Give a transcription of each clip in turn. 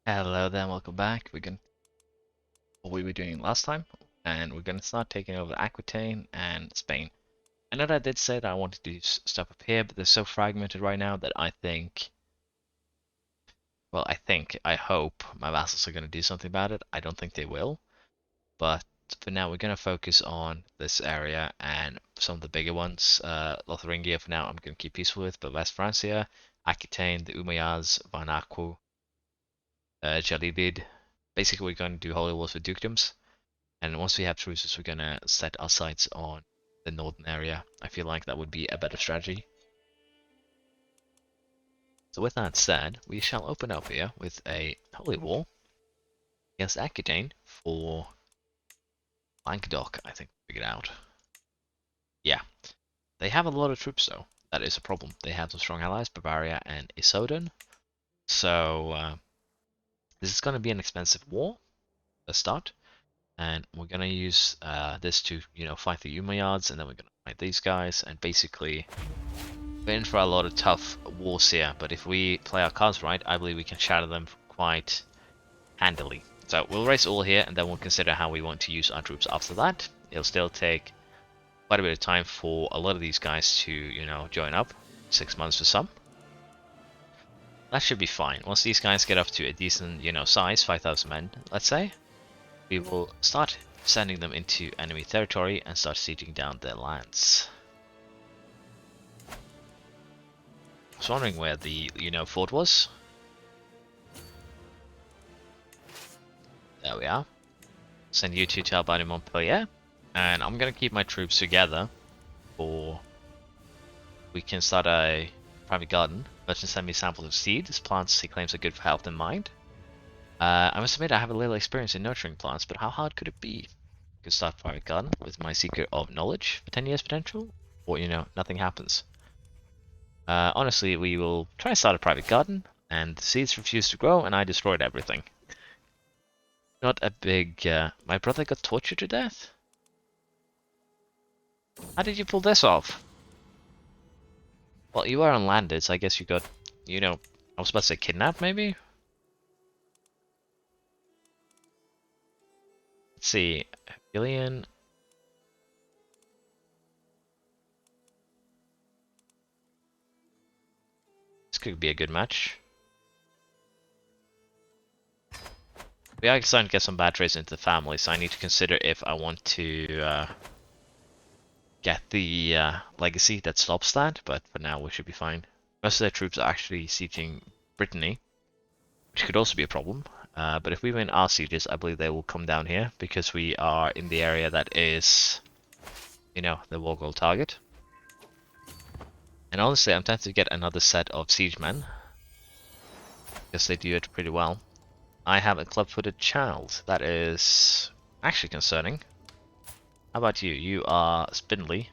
Hello there, welcome back. We're going to what we were doing last time, and we're gonna start taking over Aquitaine and Spain. I know that I did say that I wanted to do stuff up here, but they're so fragmented right now that I hope my vassals are gonna do something about it. I don't think they will, but for now we're gonna focus on this area and some of the bigger ones. Lotharingia for now I'm gonna keep peaceful with, but West Francia, Aquitaine, the Umayyads, Van Aqu, Jalibid. Basically, we're going to do holy wars for dukedoms. And once we have truces, we're gonna set our sights on the northern area. I feel like that would be a better strategy. So with that said, we shall open up here with a holy war against Aquitaine for Languedoc, I think we figured out. Yeah, they have a lot of troops though. That is a problem. They have some strong allies, Bavaria and Issoudun. So this is going to be an expensive war, a start. And we're gonna use this to, fight the Umayyads, and then we're gonna fight these guys, and basically we're in for a lot of tough wars here. But if we play our cards right, I believe we can shatter them quite handily. So we'll race all here, and then we'll consider how we want to use our troops after that. It'll still take quite a bit of time for a lot of these guys to, join up. 6 months for some. That should be fine. Once these guys get up to a decent, size, 5,000 men, let's say, we will start sending them into enemy territory and start sieging down their lands. I was wondering where the, fort was. There we are. Send you two to Albany Montpellier. And I'm gonna keep my troops together for... We can start a private garden. Merchant send me samples of seeds. Plants he claims are good for health and mind. I must admit I have a little experience in nurturing plants, but how hard could it be? I could start a private garden with my secret of knowledge for 10 years potential, or nothing happens. Honestly, we will try to start a private garden, and the seeds refused to grow, and I destroyed everything. Not a big... my brother got tortured to death? How did you pull this off? Well, you are unlanded, so I guess you got, I was about to say kidnapped, maybe? Let's see, Billion. This could be a good match. We are starting to get some bad traits into the family, so I need to consider if I want to get the legacy that stops that, but for now we should be fine. Most of their troops are actually sieging Brittany, which could also be a problem. But if we win our sieges, I believe they will come down here, because we are in the area that is, the war goal target. And honestly, I'm tempted to get another set of siegemen, because they do it pretty well. I have a club-footed child. That is actually concerning. How about you? You are spindly.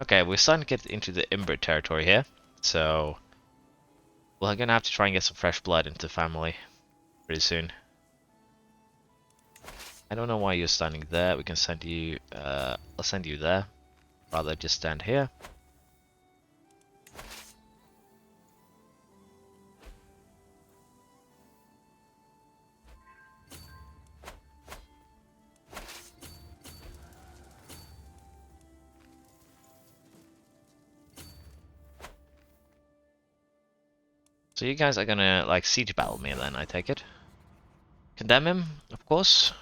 Okay, we're starting to get into the Imbert territory here, so we're gonna have to try and get some fresh blood into the family pretty soon. I don't know why you're standing there. We can send you, I'll send you there. Rather just stand here. So you guys are gonna, like, siege battle me then, I take it. Condemn him, of course.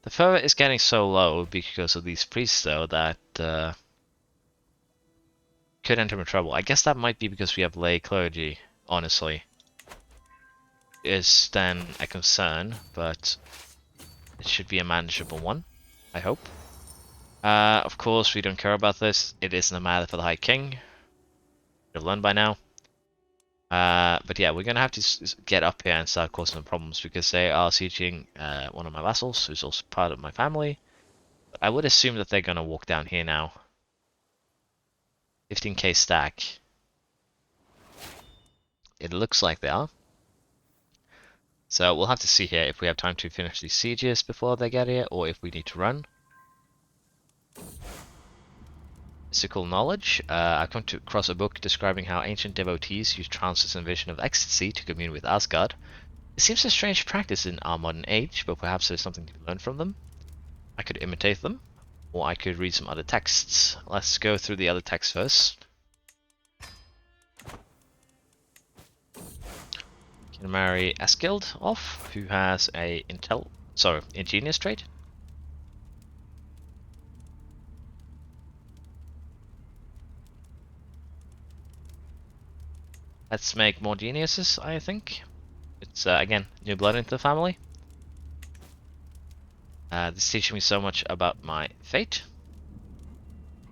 The fervor is getting so low because of these priests, though, that could enter in trouble. I guess that might be because we have lay clergy, honestly. Is then a concern, but it should be a manageable one, I hope. Of course, we don't care about this. It isn't a matter for the High King. You've learned by now. But yeah, we're gonna have to get up here and start causing them problems because they are sieging one of my vassals, who's also part of my family. But I would assume that they're gonna walk down here now. 15k stack. It looks like they are. So we'll have to see here if we have time to finish these sieges before they get here, or if we need to run. mystical knowledge. I've come to across a book describing how ancient devotees use trances and vision of ecstasy to commune with Asgard. It seems a strange practice in our modern age, but perhaps there's something to learn from them. I could imitate them, or I could read some other texts. Let's go through the other texts first. Can marry Eskild off, who has a ingenious trait. Let's make more geniuses, I think. It's, again, new blood into the family. This teaches me so much about my fate,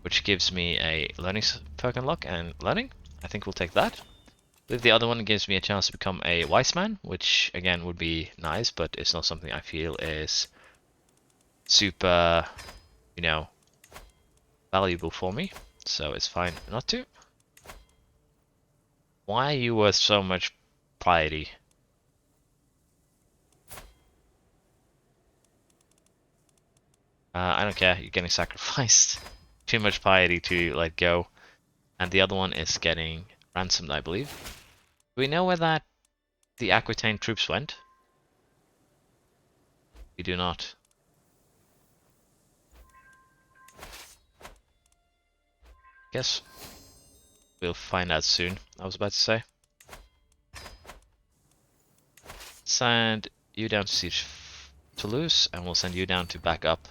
which gives me a learning perk unlock and learning. I think we'll take that. I believe the other one gives me a chance to become a wise man, which again would be nice, but it's not something I feel is super, you know, valuable for me. So it's fine not to. Why are you worth so much piety? I don't care, you're getting sacrificed. Too much piety to let go. And the other one is getting ransomed, I believe. Do we know where the Aquitaine troops went? We do not. Guess we'll find out soon, I was about to say. Send you down to siege Toulouse, and we'll send you down to back up.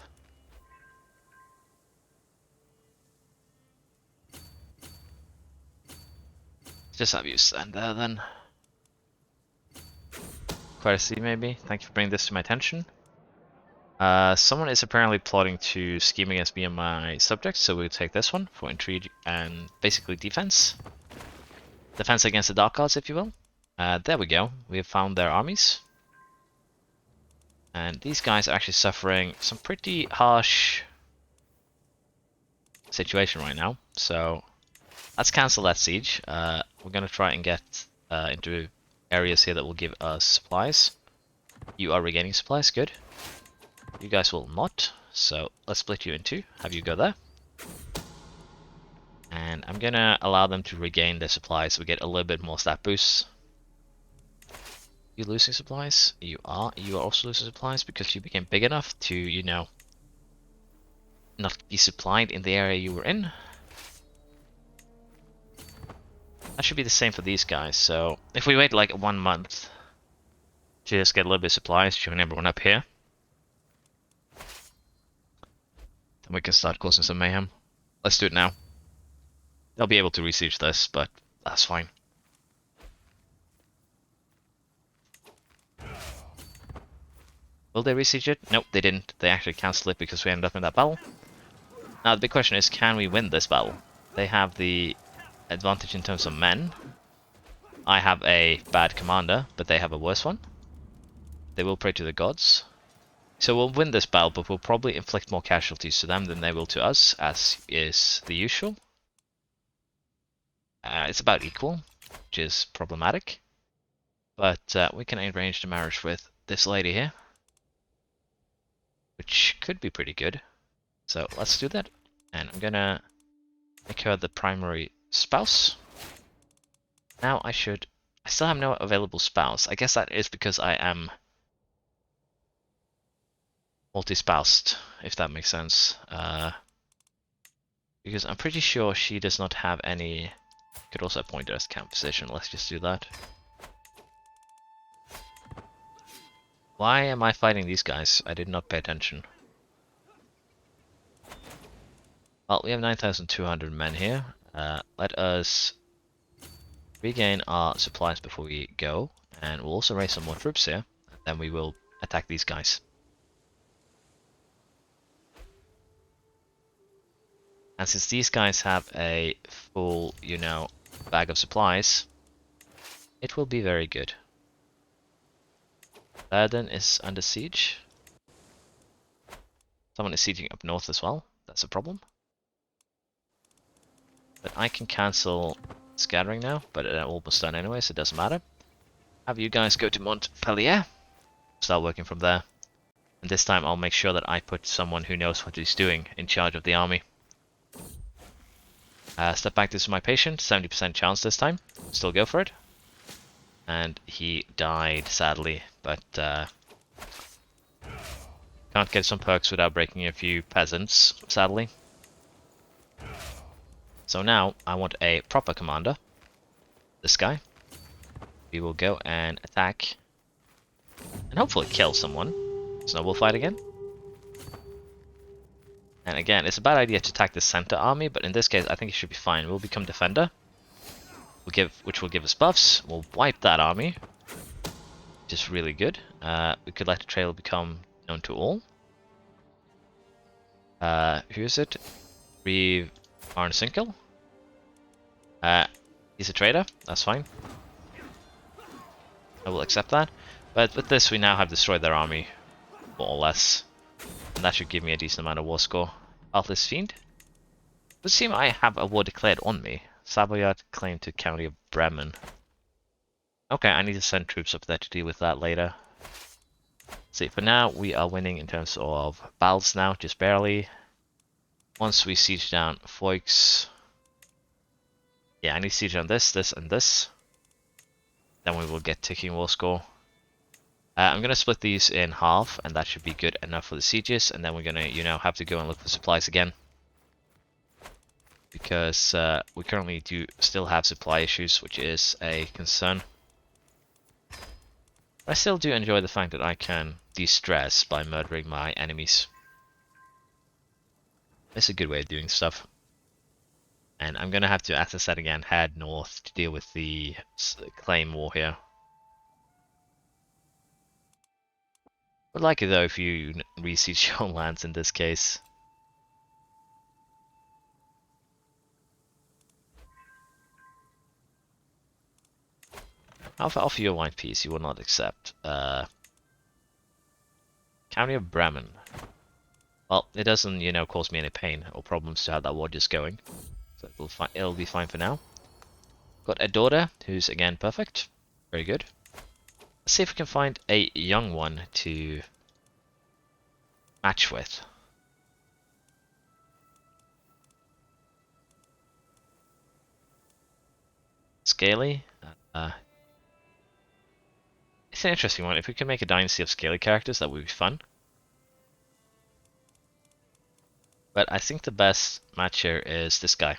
Just have you stand there then. Heresy, maybe. Thank you for bringing this to my attention. Someone is apparently plotting to scheme against me and my subjects, so we'll take this one for intrigue and basically defense. Defense against the Dark Gods, if you will. There we go. We have found their armies. And these guys are actually suffering some pretty harsh situation right now. So let's cancel that siege. We're going to try and get into areas here that will give us supplies. You are regaining supplies, good. You guys will not, so let's split you in two, have you go there. And I'm going to allow them to regain their supplies so we get a little bit more stat boosts. You losing supplies? You are also losing supplies because you became big enough to, you know, not be supplied in the area you were in. That should be the same for these guys, so if we wait like 1 month to just get a little bit of supplies, join everyone up here, then we can start causing some mayhem. Let's do it now. They'll be able to re-siege this, but that's fine. Will they re-siege it? Nope, they didn't. They actually cancelled it because we ended up in that battle. Now the big question is, can we win this battle? They have the advantage in terms of men. I have a bad commander, but they have a worse one. They will pray to the gods. So we'll win this battle, but we'll probably inflict more casualties to them than they will to us, as is the usual. It's about equal, which is problematic. But we can arrange the marriage with this lady here, which could be pretty good. So let's do that. And I'm gonna make her the primary spouse. Now I still have no available spouse. I guess that is because I am multi-spoused, if that makes sense. Because I'm pretty sure she does not have any. Could also appoint her as camp physician. Let's just do that. Why am I fighting these guys? I did not pay attention. Well, we have 9,200 men here. Let us regain our supplies before we go, and we'll also raise some more troops here. Then we will attack these guys. And since these guys have a full, you know, bag of supplies, it will be very good. Verden is under siege. Someone is sieging up north as well. That's a problem. But I can cancel scattering now, but it's almost done anyway, so it doesn't matter. Have you guys go to Montpellier. Start working from there. And this time I'll make sure that I put someone who knows what he's doing in charge of the army. Step back, this is my patient, 70% chance this time. Still go for it. And he died, sadly, but can't get some perks without breaking a few peasants, sadly. So now, I want a proper commander. This guy. We will go and attack. And hopefully kill someone. Snowball fight again. And again, it's a bad idea to attack the center army, but in this case, I think it should be fine. We'll become defender, which will give us buffs. We'll wipe that army, which is really good. We could let the trail become known to all. Who is it? Reeve Arnsinkel. He's a traitor. That's fine. I will accept that. But with this, we now have destroyed their army, more or less. And that should give me a decent amount of war score. Heartless Fiend. It would seem I have a war declared on me. Savoyard claim to County of Bremen. Okay, I need to send troops up there to deal with that later. See, for now, we are winning in terms of battles now, just barely. Once we siege down Foix. Yeah, I need to siege down this, this, and this. Then we will get ticking war score. I'm gonna split these in half, and that should be good enough for the sieges. And then we're gonna, have to go and look for supplies again, because we currently do still have supply issues, which is a concern. I still do enjoy the fact that I can de-stress by murdering my enemies. It's a good way of doing stuff. And I'm gonna have to, as I said again, head north to deal with the claim war here. Would like it though if you re-siege your lands in this case. I'll offer you a white piece you will not accept. County of Bremen. Well, it doesn't, cause me any pain or problems to have that war just going. So it'll be fine for now. Got a daughter who's again perfect. Very good. Let's see if we can find a young one to match with. Scaly. It's an interesting one. If we can make a dynasty of scaly characters, that would be fun. But I think the best match here is this guy.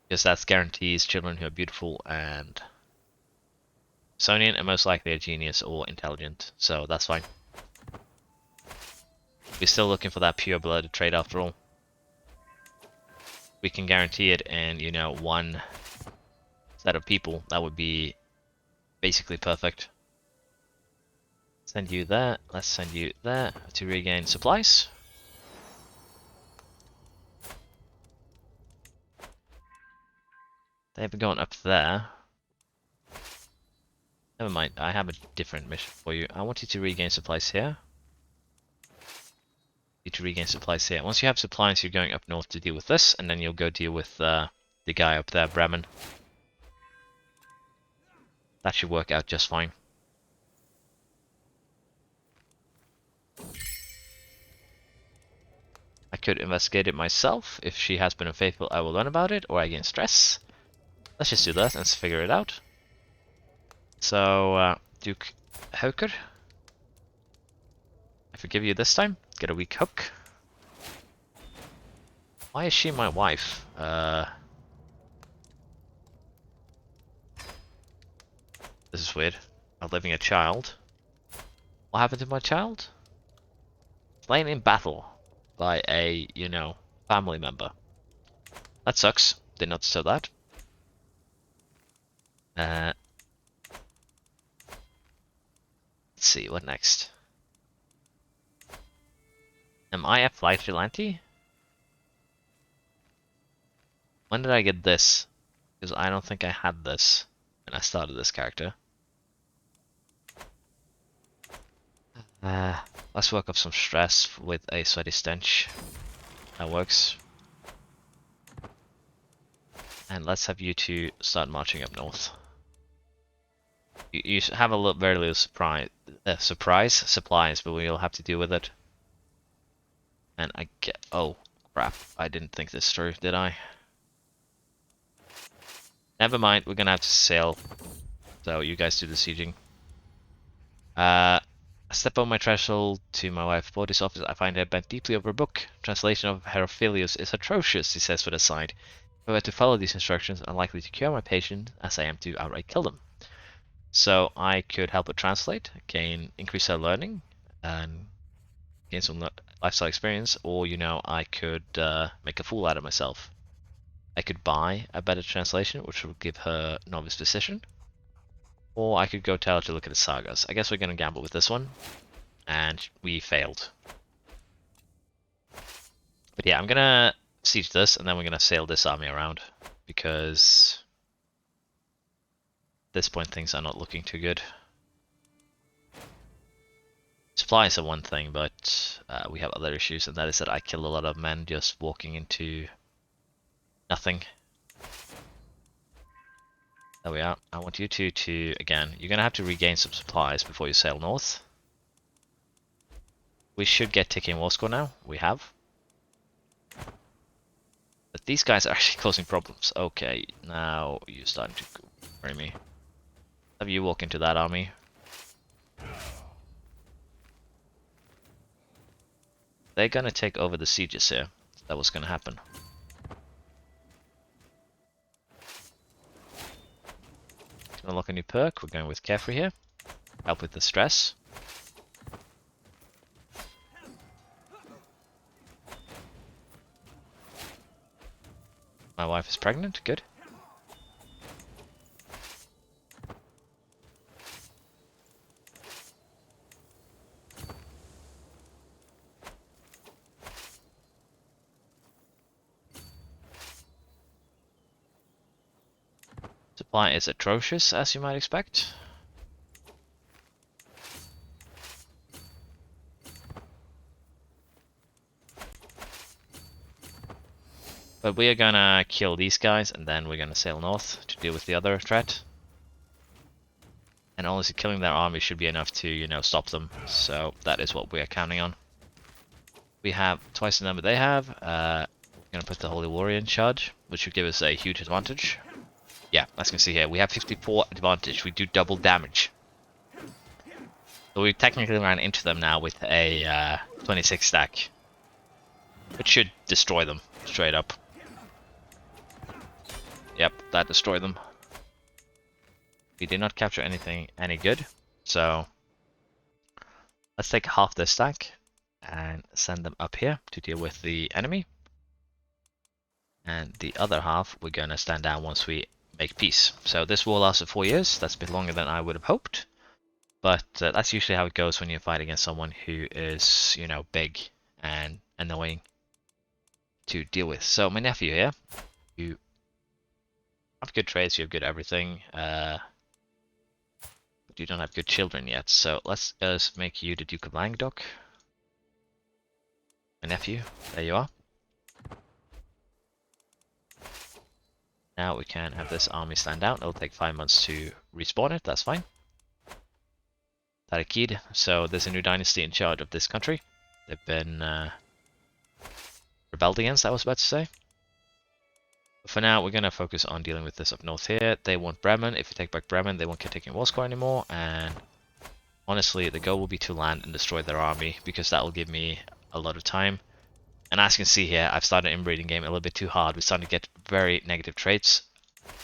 Because that guarantees children who are beautiful and Sonian, and most likely a genius or intelligent, so that's fine. We're still looking for that pure-blooded trait after all. We can guarantee it in, one set of people. That would be basically perfect. Send you that. Let's send you that to regain supplies. They've gone up there. Never mind, I have a different mission for you. I want you to regain supplies here. You to regain supplies here. Once you have supplies, you're going up north to deal with this, and then you'll go deal with the guy up there, Bremen. That should work out just fine. I could investigate it myself. If she has been unfaithful, I will learn about it, or I gain stress. Let's just do that and figure it out. So, Duke Hooker. I forgive you this time. Get a weak hook. Why is she my wife? This is weird. Outliving a child. What happened to my child? Slain in battle by a, family member. That sucks. Did not saw that. Let's see, what next? Am I a flight vigilante? When did I get this? Because I don't think I had this when I started this character. Let's work up some stress with a sweaty stench. That works. And let's have you two start marching up north. You have a very little supplies, but we'll have to deal with it. And I get, oh Crap, I didn't think this through, did I? Never mind, we're gonna have to sail. So you guys do the sieging. I step on my threshold to my wife Bodhi's office. I find her bent deeply over a book. Translation of Herophilius is atrocious, he says with a sigh. If I were to follow these instructions, I'm likely to cure my patient as I am to outright kill them. So I could help her translate, increase her learning, and gain some lifestyle experience, or I could make a fool out of myself. I could buy a better translation, which would give her novice position, or I could go tell her to look at the sagas. I guess we're gonna gamble with this one, and we failed. But yeah, I'm gonna siege this, and then we're gonna sail this army around, because at this point things are not looking too good. Supplies are one thing, but we have other issues, and that is that I killed a lot of men just walking into nothing. There we are. I want you two to, again, you're going to have to regain some supplies before you sail north. We should get ticking war score now. We have. But these guys are actually causing problems. Okay, now you're starting to worry me. Have you walk into that army? They're going to take over the sieges here. That was going to happen. Unlock a new perk. We're going with Carefree here. Help with the stress. My wife is pregnant. Good. Supply is atrocious, as you might expect. But we are gonna kill these guys, and then we're gonna sail north to deal with the other threat. And honestly, killing their army should be enough to, stop them. So that is what we are counting on. We have twice the number they have. We're gonna put the Holy Warrior in charge, which should give us a huge advantage. Yeah, as you can see here, we have 54 advantage. We do double damage. So we technically ran into them now with a 26 stack, which should destroy them straight up. Yep, that destroyed them. We did not capture anything any good, so let's take half this stack and send them up here to deal with the enemy. And the other half we're gonna stand down once we make peace. So this war lasted 4 years. That's a bit longer than I would have hoped, but that's usually how it goes when you fight against someone who is, big and annoying to deal with. So my nephew here, you have good traits, you have good everything, but you don't have good children yet. So let's make you the Duke of Languedoc. My nephew, there you are. Now we can have this army stand down. It'll take 5 months to respawn it, that's fine. Tarakid, so there's a new dynasty in charge of this country. They've been rebelled against, I was about to say. But for now, we're going to focus on dealing with this up north here. They want Bremen. If we take back Bremen, they won't get taking war score anymore. And honestly, the goal will be to land and destroy their army, because that will give me a lot of time. And as you can see here, I've started inbreeding game a little bit too hard. We're starting to get very negative traits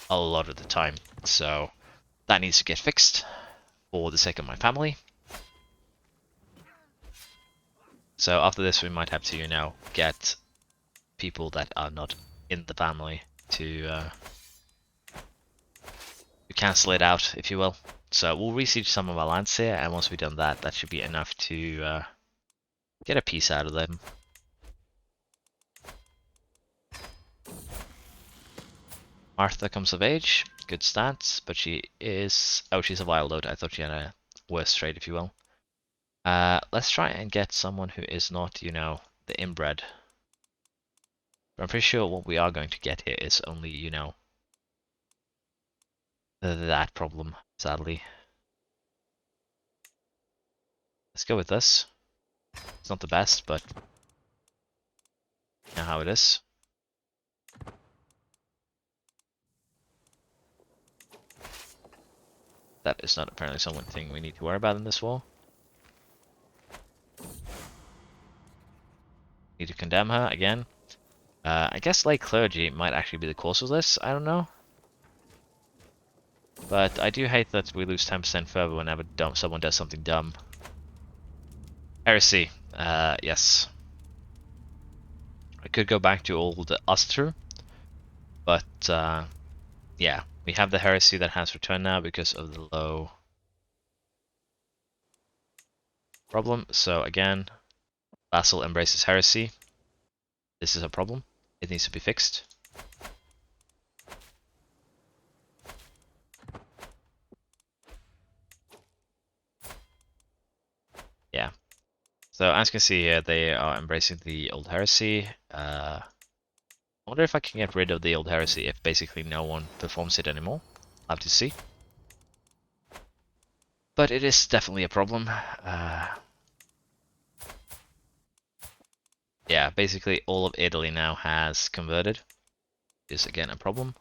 a lot of the time. So that needs to get fixed for the sake of my family. So after this, we might have to, get people that are not in the family to cancel it out, if you will. So we'll resiege some of our lands here, and once we've done that, that should be enough to get a piece out of them. Martha comes of age, good stats, but she is... oh, she's a wild load. I thought she had a worse trait, if you will. Let's try and get someone who is not, the inbred. But I'm pretty sure what we are going to get here is only, that problem, sadly. Let's go with this. It's not the best, but You know how it is. That is not apparently something we need to worry about in this war. Need to condemn her again. I guess lay clergy might actually be the cause of this. I don't know. But I do hate that we lose 10% further whenever someone does something dumb. Heresy. Yes. I could go back to old Oster, but yeah, we have the Heresy that has returned now because of the low problem. So again, Vassal embraces Heresy. This is a problem. It needs to be fixed. Yeah. So as you can see here, they are embracing the old Heresy. I wonder if I can get rid of the old Heresy if basically no one performs it anymore. I'll have to see. But it is definitely a problem. Yeah, basically all of Italy now has converted. Is again a problem.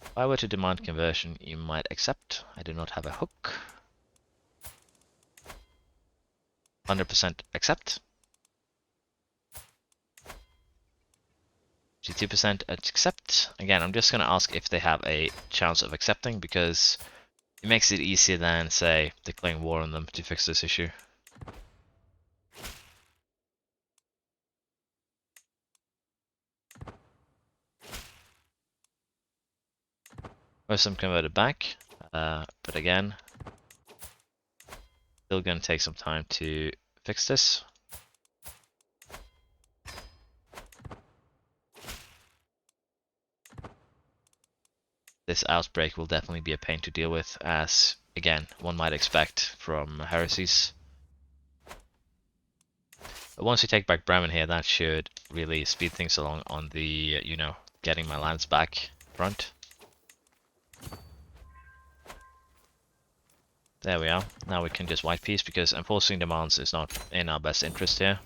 If I were to demand conversion, you might accept. I do not have a hook. 100% accept. 52% accept. Again, I'm just going to ask if they have a chance of accepting because it makes it easier than, say, declaring war on them to fix this issue. Most of them converted back, but again, still going to take some time to fix this. This outbreak will definitely be a pain to deal with, as, again, one might expect from heresies. But once we take back Bremen here, that should really speed things along on the, you know, getting my lands back front. There we are. Now we can just white peace because enforcing demands is not in our best interest here.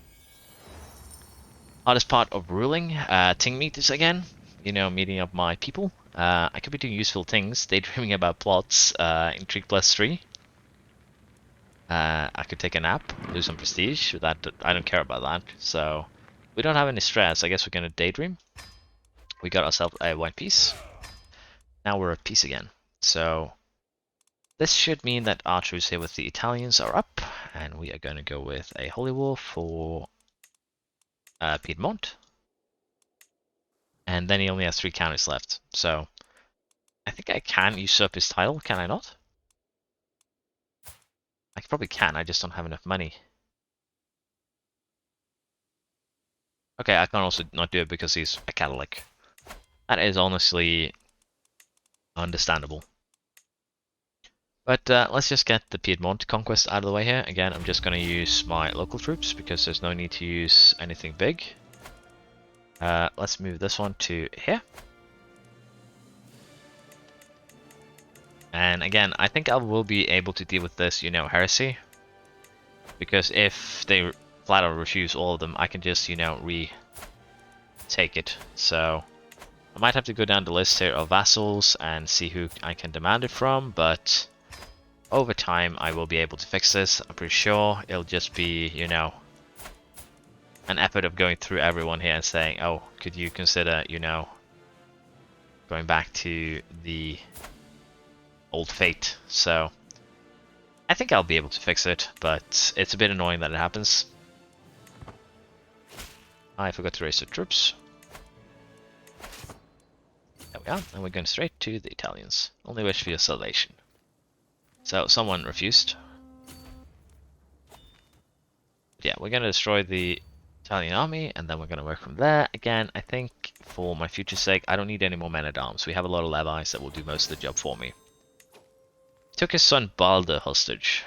Hardest part of ruling, ting meetings again. You know, meeting up my people. I could be doing useful things, daydreaming about plots, intrigue +3. I could take a nap, lose some prestige. That I don't care about that. So we don't have any stress. I guess we're gonna daydream. We got ourselves a white piece. Now we're at peace again. So this should mean that our truce here with the Italians are up, and we are going to go with a holy war for Piedmont. And then he only has 3 counties left. So I think I can usurp his title, can I not? I probably can, I just don't have enough money. Okay, I can also not do it because he's a Catholic. That is honestly understandable. But let's just get the Piedmont conquest out of the way here. Again, I'm just going to use my local troops because there's no need to use anything big. Let's move this one to here. And again, I think I will be able to deal with this, you know, heresy. Because if they flat out refuse all of them, I can just, you know, retake it. So I might have to go down the list here of vassals and see who I can demand it from, but over time I will be able to fix this. I'm pretty sure it'll just be, you know, an effort of going through everyone here and saying, oh, could you consider, you know, going back to the old fate. So I think I'll be able to fix it, but it's a bit annoying that it happens. I forgot to raise the troops. There we are, and we're going straight to the Italians. Only wish for your salvation. So someone refused. But yeah, we're going to destroy the Italian army, and then we're going to work from there. Again, I think for my future's sake, I don't need any more men-at-arms. We have a lot of levies that will do most of the job for me. Took his son Balder hostage.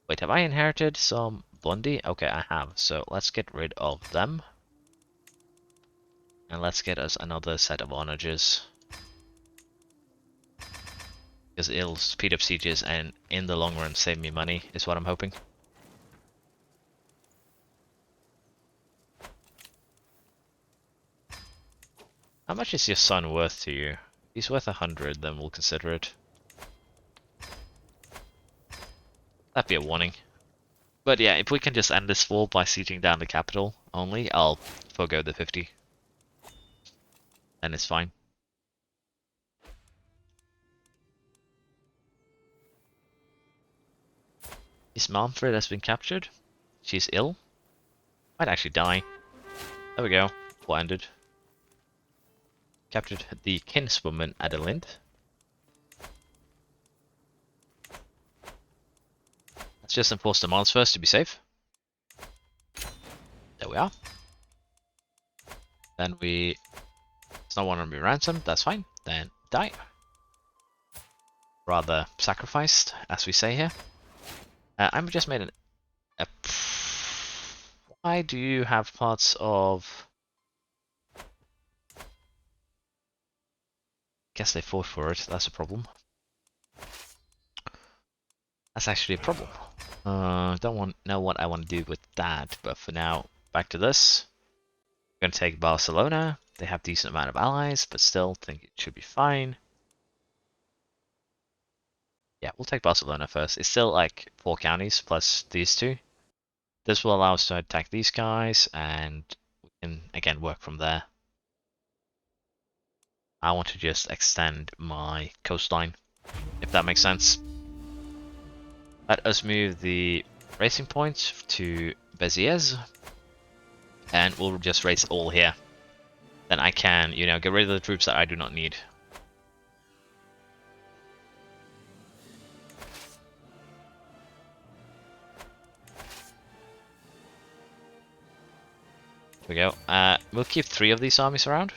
Wait, have I inherited some Bundy? Okay, I have. So let's get rid of them. And let's get us another set of onagers. Because it'll speed up sieges and in the long run save me money, is what I'm hoping. much is your son worth to you? If he's worth 100, then we'll consider it. That'd be a warning. But yeah, if we can just end this war by sieging down the capital only, I'll forgo the 50. And it's fine. Miss Manfred has been captured. She's ill. Might actually die. There we go. War ended. Captured the kinswoman Adelind. Let's just enforce demands first to be safe. There we are. Then we... It's not want to be ransomed, that's fine. Then die. Rather sacrificed, as we say here. I've just made a... Why do you have parts of... Guess they fought for it, that's a problem. That's actually a problem. Don't know what I want to do with that, but for now, back to this. I'm going to take Barcelona. They have a decent amount of allies, but still think it should be fine. Yeah, we'll take Barcelona first. It's still like 4 counties plus these 2. This will allow us to attack these guys, and we can again work from there. I want to just extend my coastline, if that makes sense. Let us move the racing points to Béziers, and we'll just race all here. Then I can, you know, get rid of the troops that I do not need. There we go. We'll keep 3 of these armies around.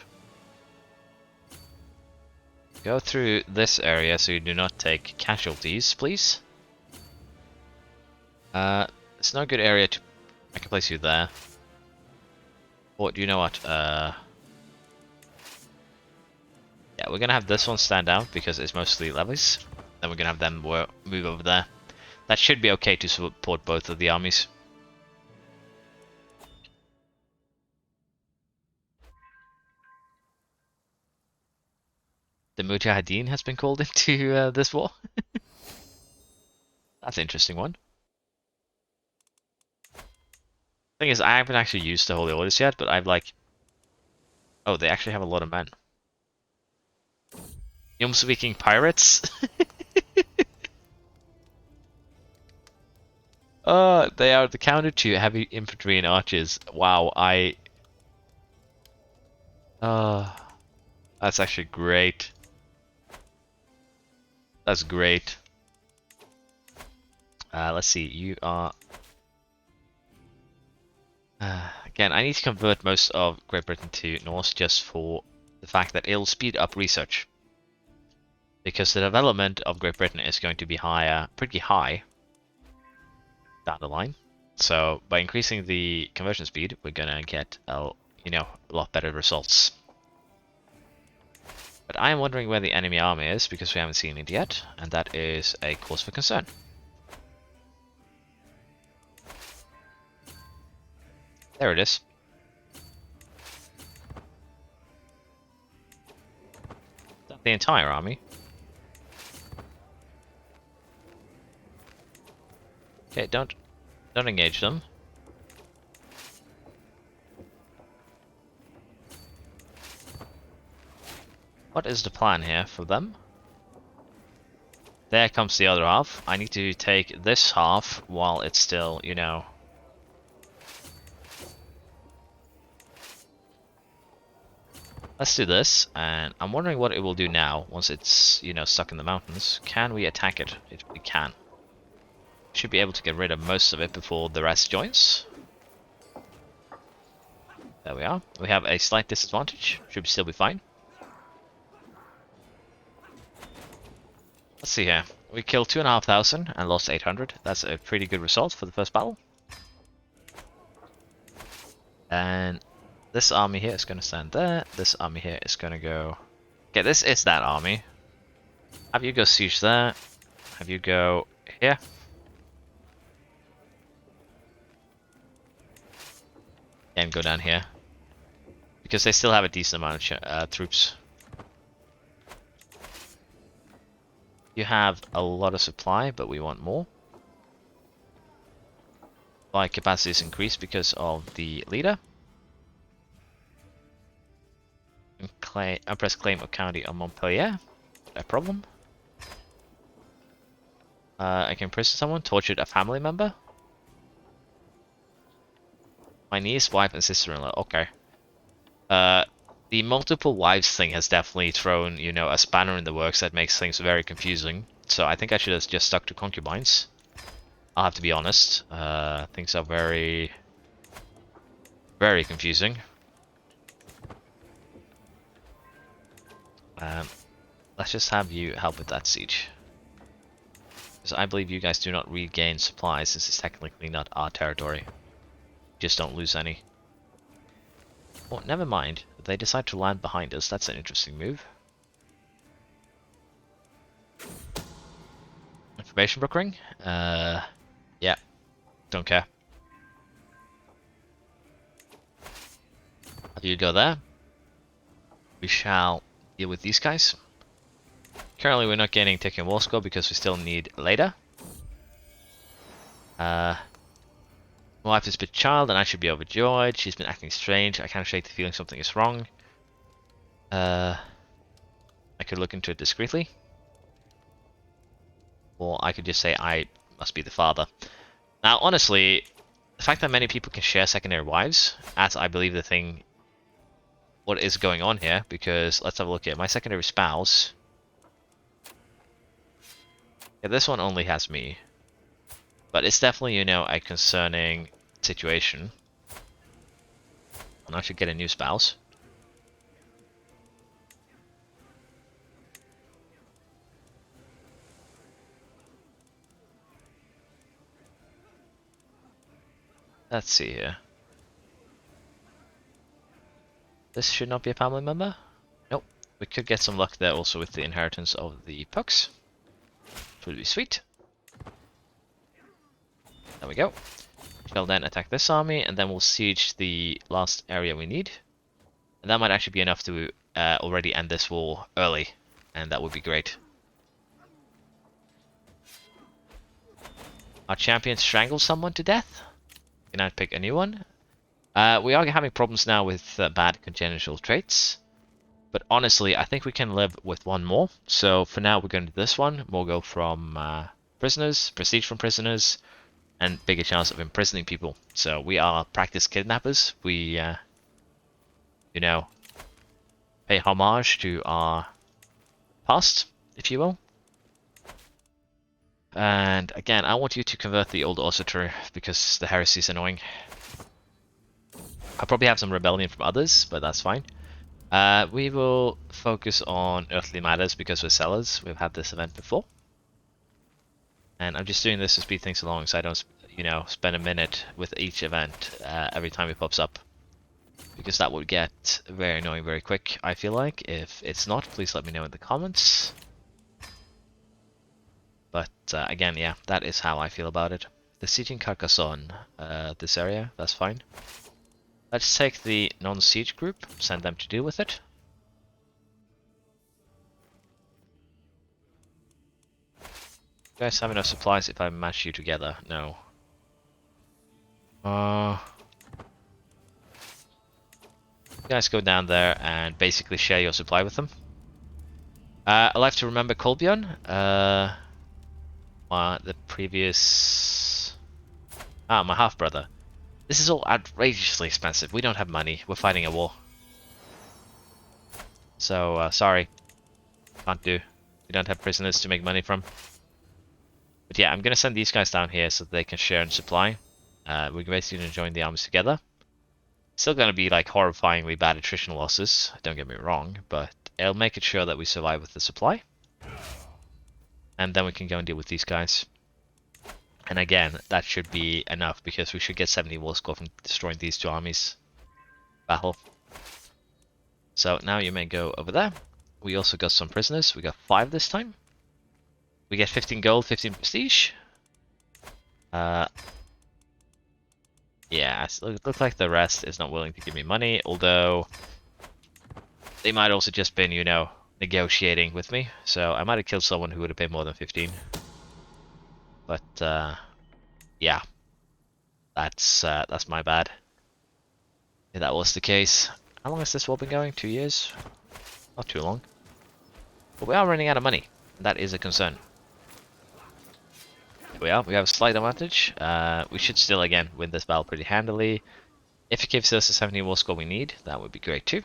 Go through this area so you do not take casualties, please. It's not a good area to... I can place you there. Or do you know what? Yeah, we're gonna have this one stand out because it's mostly levies. Then we're gonna have them move over there. That should be okay to support both of the armies. The Mujahideen has been called into this war. That's an interesting one. Thing is, I haven't actually used the Holy Orders yet, but I've like... Oh, they actually have a lot of men. Yum-speaking pirates? They are the counter to heavy infantry and archers. Wow, that's actually great. That's great. Let's see, you are... again, I need to convert most of Great Britain to Norse just for the fact that it'll speed up research. Because the development of Great Britain is going to be pretty high down the line. So by increasing the conversion speed, we're gonna get a lot better results. But I am wondering where the enemy army is because we haven't seen it yet, and that is a cause for concern. There it is. Is that the entire army? Okay, don't engage them. What is the plan here for them? There comes the other half. I need to take this half while it's still, you know... Let's do this, and I'm wondering what it will do now once it's, you know, stuck in the mountains. Can we attack it? We can. Should be able to get rid of most of it before the rest joins. There we are. We have a slight disadvantage. Should still be fine. Let's see here. We killed 2,500 and lost 800. That's a pretty good result for the first battle. And this army here is going to stand there. This army here is going to go... Okay, this is that army. Have you go siege there. Have you go here. And go down here. Because they still have a decent amount of troops. You have a lot of supply, but we want more. Supply capacity is increased because of the leader. Press claim of county on Montpellier. No problem. I can imprison someone. Tortured a family member. My niece, wife, and sister-in-law. Okay. The multiple wives thing has definitely thrown, you know, a spanner in the works that makes things very confusing. So I think I should have just stuck to concubines. I'll have to be honest. Things are very, very confusing. Let's just have you help with that siege. Because I believe you guys do not regain supplies. This is technically not our territory. Just don't lose any. Oh, never mind. They decide to land behind us. That's an interesting move. Information brokering? Yeah. Don't care. Have you go there? We shall deal with these guys. Currently, we're not getting taken war score because we still need later. My wife is with child and I should be overjoyed. She's been acting strange. I can't shake the feeling something is wrong. I could look into it discreetly. Or I could just say I must be the father. Now, honestly, the fact that many people can share secondary wives, as I believe the thing, what is going on here, because let's have a look here. My secondary spouse. Yeah, this one only has me. But it's definitely, you know, a concerning situation. And I should get a new spouse. Let's see here. This should not be a family member. Nope. We could get some luck there also with the inheritance of the pucks. Which would be sweet. There we go. Shall then attack this army, and then we'll siege the last area we need. And that might actually be enough to already end this war early, and that would be great. Our champion strangled someone to death. Can I pick a new one? We are having problems now with bad congenital traits. But honestly, I think we can live with one more. So for now, we're going to do this one. We'll go from prisoners, prestige from prisoners, and bigger chance of imprisoning people. So we are practice kidnappers. We, you know, pay homage to our past, if you will. And again, I want you to convert the old Osseter because the Heresy is annoying. I'll probably have some rebellion from others, but that's fine. We will focus on earthly matters because we're sellers. We've had this event before. And I'm just doing this to speed things along so I don't, you know, spend a minute with each event every time it pops up. Because that would get very annoying very quick, I feel like. If it's not, please let me know in the comments. But again, yeah, that is how I feel about it. The sieging Carcassonne, this area, that's fine. Let's take the non-siege group, send them to deal with it. You guys have enough supplies if I match you together? No. You guys go down there and basically share your supply with them. I'd like to remember Kolbjorn. The previous... my half-brother. This is all outrageously expensive. We don't have money. We're fighting a war. So, sorry. Can't do. We don't have prisoners to make money from. But yeah, I'm going to send these guys down here so that they can share and supply. We're basically going to join the armies together. Still going to be like horrifyingly bad attrition losses, don't get me wrong, but it'll make it sure that we survive with the supply. And then we can go and deal with these guys. And again, that should be enough because we should get 70 war score from destroying these two armies. Battle. So now you may go over there. We also got some prisoners. We got 5 this time. We get 15 gold, 15 prestige. Yeah, it looks like the rest is not willing to give me money, although They might also just been, you know, negotiating with me. So I might have killed someone who would have paid more than 15. But yeah, that's my bad. If that was the case. How long has this war been going? 2 years? Not too long. But we are running out of money. That is a concern. Here we are. We have a slight advantage. We should still, again, win this battle pretty handily. If it gives us the 70 war score we need, that would be great too.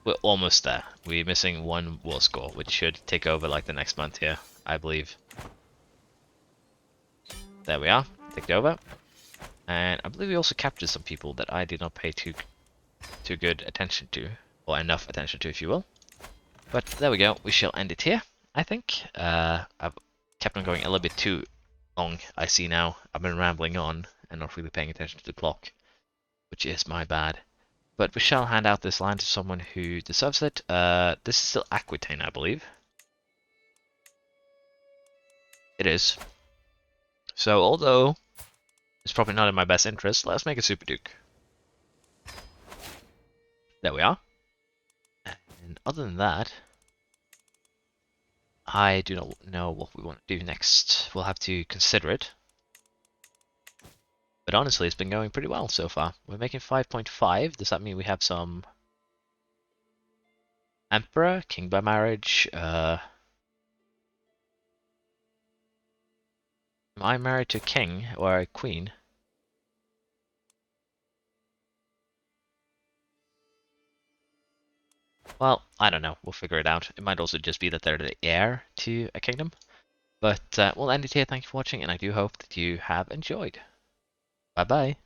We're almost there. We're missing 1 war score, which should take over like the next month here, I believe. There we are. Take it over. And I believe we also captured some people that I did not pay too good attention to. Or enough attention to, if you will. But there we go. We shall end it here, I think. I've kept on going a little bit too long, I see now. I've been rambling on and not really paying attention to the clock, which is my bad. But we shall hand out this line to someone who deserves it. This is still Aquitaine, I believe. It is. So, although it's probably not in my best interest, let's make a Super Duke. There we are. And other than that, I do not know what we want to do next. We'll have to consider it. But honestly, it's been going pretty well so far. We're making 5.5. Does that mean we have some Emperor, King by marriage? Am I married to a king or a queen? Well, I don't know. We'll figure it out. It might also just be that they're the heir to a kingdom. But we'll end it here. Thank you for watching, and I do hope that you have enjoyed. Bye bye.